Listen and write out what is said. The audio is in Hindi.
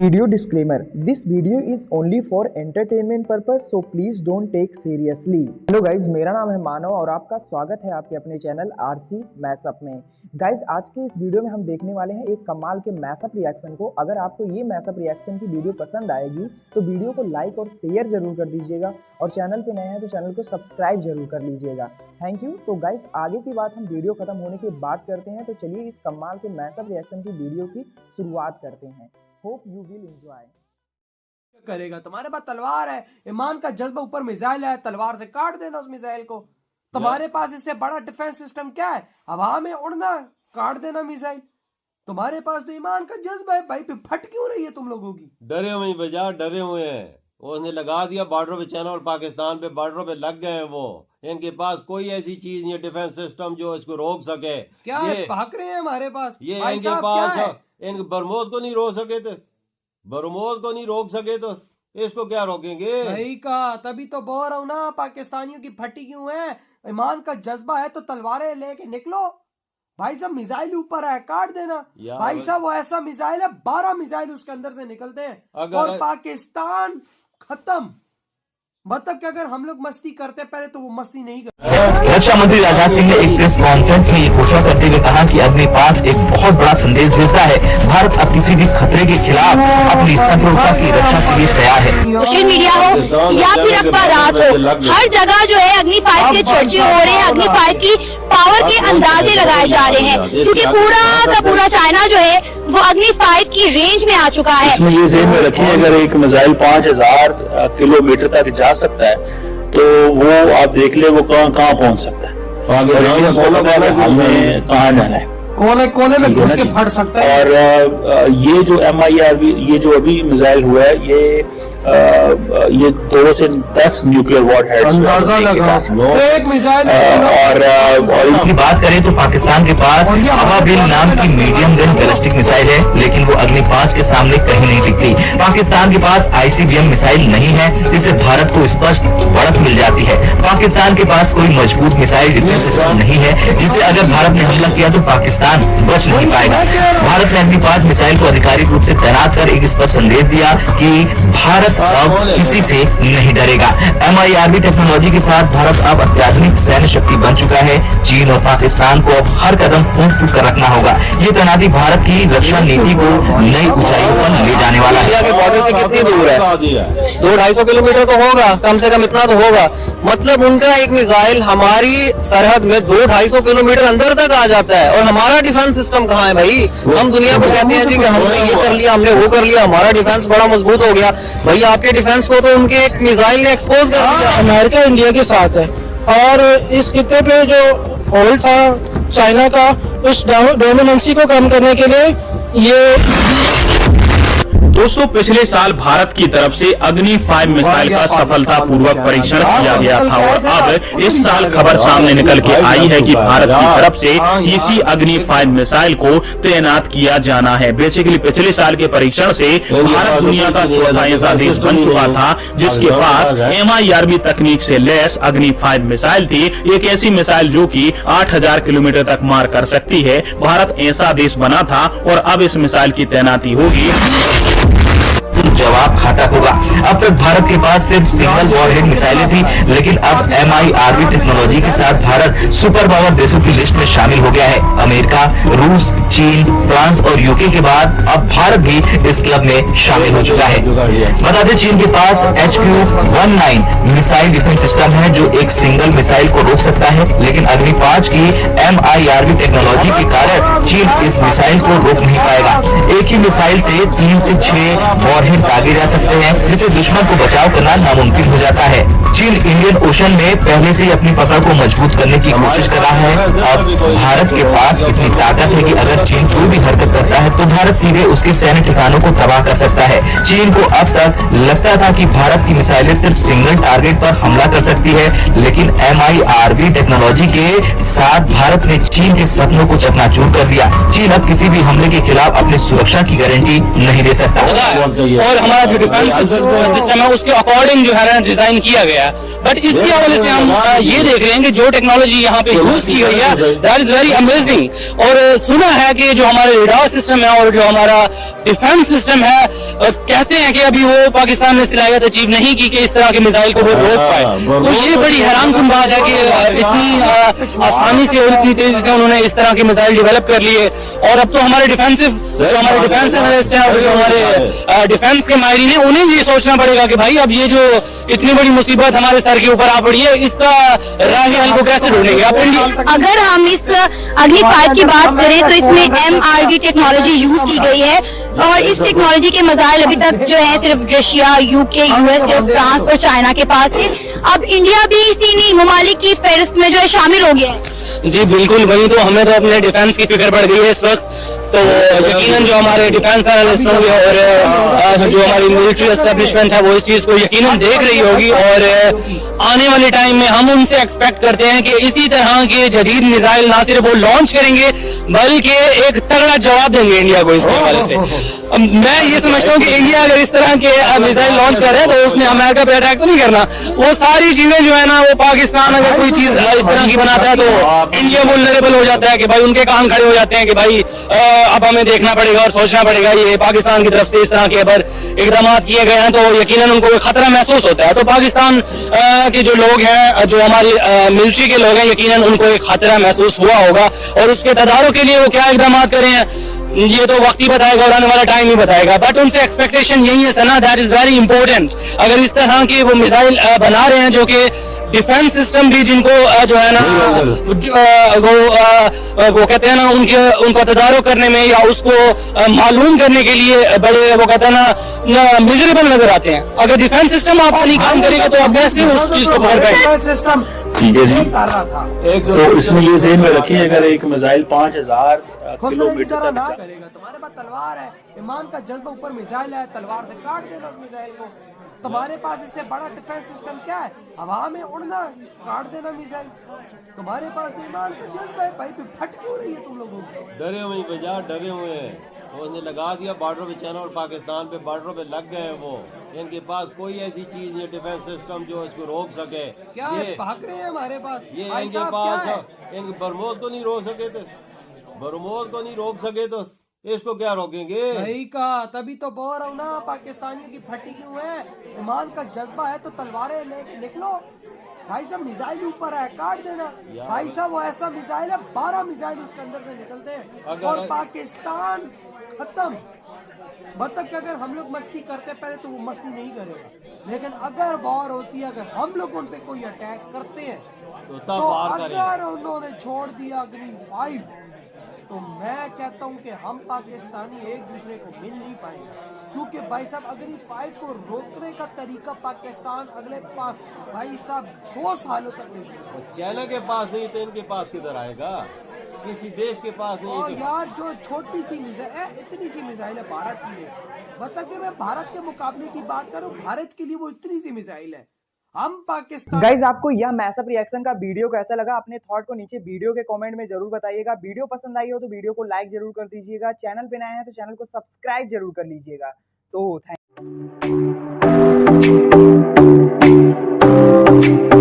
Video disclaimer: This video is only for entertainment purpose, so please don't take seriously. Hello guys, मेरा नाम है मानव और आपका स्वागत है आपके अपने चैनल आरसी मैशअप में। गाइज, आज के इस वीडियो में हम देखने वाले हैं एक कमाल के मैशअप रिएक्शन को। अगर आपको ये मैशअप रिएक्शन की वीडियो पसंद आएगी तो वीडियो को लाइक और शेयर जरूर कर दीजिएगा और चैनल पे नए हैं तो चैनल को सब्सक्राइब जरूर कर लीजिएगा। Thank you. तो गाइज, आगे की बात हम वीडियो खत्म होने के बाद करते हैं, तो चलिए इस कमाल के मैशअप रिएक्शन की वीडियो की शुरुआत करते हैं। Hope you will enjoy. करेगा, तुम्हारे पास तलवार है, ईमान का जज्बा, ऊपर मिसाइल है, तलवार से काट देना उस मिसाइल को। तुम्हारे पास इससे बड़ा डिफेंस सिस्टम क्या है? हवा में उड़ना, काट देना मिसाइल। तुम्हारे पास तो ईमान का जज्बा है भाई, पे फट क्यों रही है तुम लोगों की? डरे हुए बजा, डरे हुए हैं। उसने लगा दिया बॉर्डर पे चैनल और पाकिस्तान पे बॉर्डर पे लग गए हैं वो। इनके पास कोई ऐसी चीज नहीं है डिफेंस सिस्टम जो इसको रोक सके। क्या ये भाग रहे हैं हमारे पास? ये इनके पास इन बरमोज को नहीं रोक सके तो बरमोज को नहीं रोक सके तो इसको क्या रोकेंगे? सही कहा, तभी तो बोल रहा हूं ना, पाकिस्तानियों की फटी क्यों है? ईमान का जज्बा है तो तलवारें लेके निकलो भाई साहब। मिसाइल ऊपर है, काट देना भाई साहब। वो ऐसा मिसाइल है, 12 मिसाइल उसके अंदर से निकलते हैं और पाकिस्तान खत्म। मतलब कि अगर हम लोग मस्ती करते पहले तो वो मस्ती नहीं करते। रक्षा मंत्री राजनाथ सिंह ने एक प्रेस कॉन्फ्रेंस में ये घोषणा करते हुए कहा कि अग्नि-5 एक बहुत बड़ा संदेश भेजता है। भारत अब किसी भी खतरे के खिलाफ अपनी संप्रभुता की रक्षा के लिए तैयार है। सोशल मीडिया हो या फिर अखबारात हो, हर जगह जो है अग्नि-5 के चर्चे हो रहे हैं, अग्नि-5 की पावर के अंदाजे लगाए जा रहे हैं, क्योंकि पूरा का पूरा चाइना जो है वो अग्नि-5 की रेंज में आ चुका है। इसमें ये ज़हन में रखिए, अगर एक मिसाइल 5000 किलोमीटर तक जा सकता है तो वो आप देख ले वो कहाँ पहुंच सकता है, हमें कहाँ जाना है, कोने कोने में घुस के फट सकता है। और ये जो MIRV ये जो अभी मिसाइल हुआ है ये 2 से 10 न्यूक्लियर वॉर हेड्स एक मिसाइल। और इनकी बात करें तो पाकिस्तान के पास अबाबिल नाम की मीडियम रेंज बैलिस्टिक मिसाइल है, लेकिन वो अग्नि-5 के सामने कहीं नहीं टिकती। पाकिस्तान के पास ICBM मिसाइल नहीं है, जिससे भारत को स्पष्ट बढ़त मिल जाती है। पाकिस्तान के पास कोई मजबूत मिसाइल डिफेंस सिस्टम नहीं है, जिससे अगर भारत ने हमला किया तो पाकिस्तान बच नहीं पाएगा। भारत ने अग्नि-5 मिसाइल को आधिकारिक रूप से तैनात कर एक स्पष्ट संदेश दिया कि भारत अब किसी से नहीं डरेगा। MIRV टेक्नोलॉजी के साथ भारत अब अत्याधुनिक सैन्य शक्ति बन चुका है। चीन और पाकिस्तान को अब हर कदम फूंक फूंक कर रखना होगा। ये तैनाती भारत की रक्षा नीति को नई ऊंचाइयों पर ले जाने वाला है। बॉर्डर से कितनी दूर है? 200-250 किलोमीटर तो होगा, कम से कम इतना तो होगा। मतलब उनका एक मिसाइल हमारी सरहद में 200-250 किलोमीटर अंदर तक आ जाता है, और हमारा डिफेंस सिस्टम कहाँ है भाई? हम दुनिया को कहते हैं जी कि हमने ये कर लिया, हमने वो कर लिया, हमारा डिफेंस बड़ा मजबूत हो गया। भाई आपके डिफेंस को तो उनके एक मिसाइल ने एक्सपोज कर दिया। अमेरिका इंडिया के साथ है और इस खित्ते पे जो होल्ड था चाइना का, उस डोमिनेंसी को कम करने के लिए ये दोस्तों, पिछले साल भारत की तरफ से अग्नि-5 मिसाइल का सफलतापूर्वक परीक्षण किया गया था और अब इस साल खबर सामने निकल के आई है कि भारत की तरफ से इसी अग्नि-5 मिसाइल को तैनात किया जाना है। बेसिकली पिछले साल के परीक्षण से भारत दुनिया का चौथा ऐसा देश बन चुका था जिसके पास MIRV तकनीक से लैस अग्नि-5 मिसाइल थी। एक ऐसी मिसाइल जो कि 8000 किलोमीटर तक मार कर सकती है। भारत ऐसा देश बना था और अब इस मिसाइल की तैनाती होगी। जवाब खाता होगा। अब तक भारत के पास सिर्फ सिंगल वॉरहेड मिसाइलें थी, लेकिन अब MIRV टेक्नोलॉजी के साथ भारत सुपर पावर देशों की लिस्ट में शामिल हो गया है। अमेरिका, रूस, चीन, फ्रांस और UK के बाद अब भारत भी इस क्लब में शामिल हो चुका है। बता दें, चीन के पास HQ-19 मिसाइल डिफेंस सिस्टम है जो एक सिंगल मिसाइल को रोक सकता है, लेकिन अग्नि-5 की MIRV टेक्नोलॉजी के कारण चीन इस मिसाइल को रोक नहीं पाएगा। एक ही मिसाइल से 3 से 6 वॉरहेड दागे जा सकते हैं, जिससे दुश्मन को बचाव करना नामुमकिन हो जाता है। चीन इंडियन ओशन में पहले से ही अपनी पकड़ को मजबूत करने की कोशिश कर रहा है और भारत के पास इतनी ताकत है कि अगर चीन कोई भी हरकत करता है तो भारत सीधे उसके सैन्य ठिकानों को तबाह कर सकता है। चीन को अब तक लगता था कि भारत की मिसाइलें सिर्फ सिंगल टारगेट पर हमला कर सकती है, लेकिन MIRV टेक्नोलॉजी के साथ भारत ने चीन के सपनों को चकनाचूर कर दिया। चीन अब किसी भी हमले के खिलाफ अपनी सुरक्षा की गारंटी नहीं दे सकता। और हमारा जो डिफेंस सिस्टम है उसके अकॉर्डिंग जो है ना डिजाइन किया गया। बट इसकी वजह से हम ये देख रहे हैं कि जो टेक्नोलॉजी यहाँ पे यूज की गई है दैट इज वेरी अमेजिंग। और सुना है है कि जो हमारे रेडार सिस्टम है और जो हमारा डिफेंस सिस्टम है, कहते हैं कि अभी वो पाकिस्तान ने सलाहियत अचीव नहीं की कि इस तरह के मिसाइल को वो रोक पाए। तो ये बड़ी हैरानकुन बात है कि इतनी आसानी से और इतनी तेजी से उन्होंने इस तरह के मिसाइल डेवलप कर लिए। और अब तो हमारे डिफेंस एनालिस्ट हैं और जो हमारे डिफेंस के माहिरीन हैं, उन्हें ये सोचना पड़ेगा कि भाई अब ये जो इतनी बड़ी मुसीबत हमारे सर के ऊपर आ पड़ी है, इसका राह हल को कैसे ढूंढेंगे। अगर हम इस अग्नि 5 की बात करें तो इसमें MRV टेक्नोलॉजी यूज की गई है और इस टेक्नोलॉजी के मिसाइल अभी तक जो है सिर्फ रशिया, UK, US, फ्रांस और चाइना के पास थे। अब इंडिया भी इसी ममालिक की फहरिस्त में जो है शामिल हो गया है। जी बिल्कुल, वही तो हमें तो अपने डिफेंस की फिक्र पड़ गई है इस वक्त। तो यकीनन जो हमारे डिफेंस एनालिस्ट होंगे और जो हमारी मिलिट्री एस्टेब्लिशमेंट है वो इस चीज को यकीनन देख रही होगी और आने वाले टाइम में हम उनसे एक्सपेक्ट करते हैं कि इसी तरह के जदीद मिसाइल ना सिर्फ वो लॉन्च करेंगे बल्कि एक तगड़ा जवाब देंगे इंडिया को इसके हवाले से। मैं ये समझता हूँ कि इंडिया अगर इस तरह के मिसाइल लॉन्च कर रहे हैं तो उसने अमेरिका पे अटैक तो नहीं करना। वो सारी चीजें जो है ना, वो पाकिस्तान अगर कोई चीज इस तरह की बनाता है तो इंडिया वुल्नरेबल हो जाता है कि भाई उनके कान खड़े हो जाते हैं कि भाई अब हमें देखना पड़ेगा और सोचना पड़ेगा। ये पाकिस्तान की तरफ से इस तरह के अगर इकदाम किए गए हैं तो यकीनन उनको खतरा महसूस होता है। तो पाकिस्तान के जो लोग हैं, जो हमारी मिलिट्री के लोग हैं, यकीनन उनको एक खतरा महसूस हुआ होगा और उसके तदारुक के लिए वो क्या इकदाम करें हैं ये तो वक्त ही बताएगा और आने वाला टाइम ही बताएगा। बट उनसे एक्सपेक्टेशन यही है सना, दैट इज वेरी इंपॉर्टेंट। अगर इस तरह के वो मिसाइल बना रहे हैं जो कि डिफेंस सिस्टम भी जिनको जो है ना वो कहते हैं ना उनको तदारुक करने में या उसको मालूम करने के लिए बड़े वो कहते हैं ना मिजरेबल नजर आते हैं। अगर डिफेंस सिस्टम आपका नहीं काम करेगा तो आप कैसे उस चीज को पकड़ पाएंगे। ठीक है जी, तो इसमें ये ज़हन में रखिए अगर एक मिसाइल 5000 किलोमीटर तक करेगा, तुम्हारे पास तलवार है, ईमान का जज्बा, ऊपर मिसाइल है, तलवार से काट देना उस मिसाइल को। तुम्हारे पास इससे बड़ा डिफेंस सिस्टम क्या है? हवा में उड़ना, काट देना मिसाइल। तुम्हारे पास ईमान का जज्बा है, भाई फट क्यों रही है तुम लोगों को? डरे हुए बजा, डरे हुए हैं। उसने लगा दिया बॉर्डर पे चाइना और पाकिस्तान पे बॉर्डर पे लग गए हैं वो। इनके पास कोई ऐसी चीज नहीं, डिफेंस सिस्टम जो इसको रोक सके। क्या ये भाग रहे हैं हमारे पास? ये इनके पास इनके बरमोज को नहीं रोक सके थे, बरमोज को नहीं रोक सके तो इसको क्या रोकेंगे? सही कहा, तभी तो बोल रहा हूँ ना, पाकिस्तानियों की फटी क्यों है? ईमान का जज्बा है तो तलवारें लेके निकलो। भाई साहब मिसाइल ऊपर है, काट देना। भाई साहब वो ऐसा मिसाइल है, 12 मिसाइल उसके अंदर से निकलते हैं और पाकिस्तान खत्म। मतलब कि अगर हम लोग मस्ती करते पहले तो वो मस्ती नहीं करेगा, लेकिन अगर वॉर होती है, अगर हम लोग उन पे कोई अटैक करते हैं तो अगर उन्होंने छोड़ दिया अग्नि 5 तो मैं कहता हूं कि हम पाकिस्तानी एक दूसरे को मिल नहीं पाएंगे। क्योंकि भाई साहब अग्नि 5 को रोकने का तरीका पाकिस्तान अगले भाई साहब 100 सालों तक नहीं। चाइना के पास नहीं तो इनके पास किधर आएगा? किसी देश के पास नहीं। और यार जो छोटी सी मिसाइल है, इतनी सी मिसाइल है भारत की है। मतलब कि मैं भारत के मुकाबले की बात करूं, भारत के लिए वो इतनी सी मिसाइल है। हम पाकिस्तान। गाइज आपको यह मैसअप रिएक्शन का वीडियो कैसा लगा? अपने थॉट को नीचे वीडियो के कमेंट में जरूर बताइएगा। वीडियो पसंद आई हो तो वीडियो को लाइक जरूर कर दीजिएगा। चैनल पे नए हैं तो चैनल को सब्सक्राइब जरूर कर लीजिएगा। तो थैंक यू।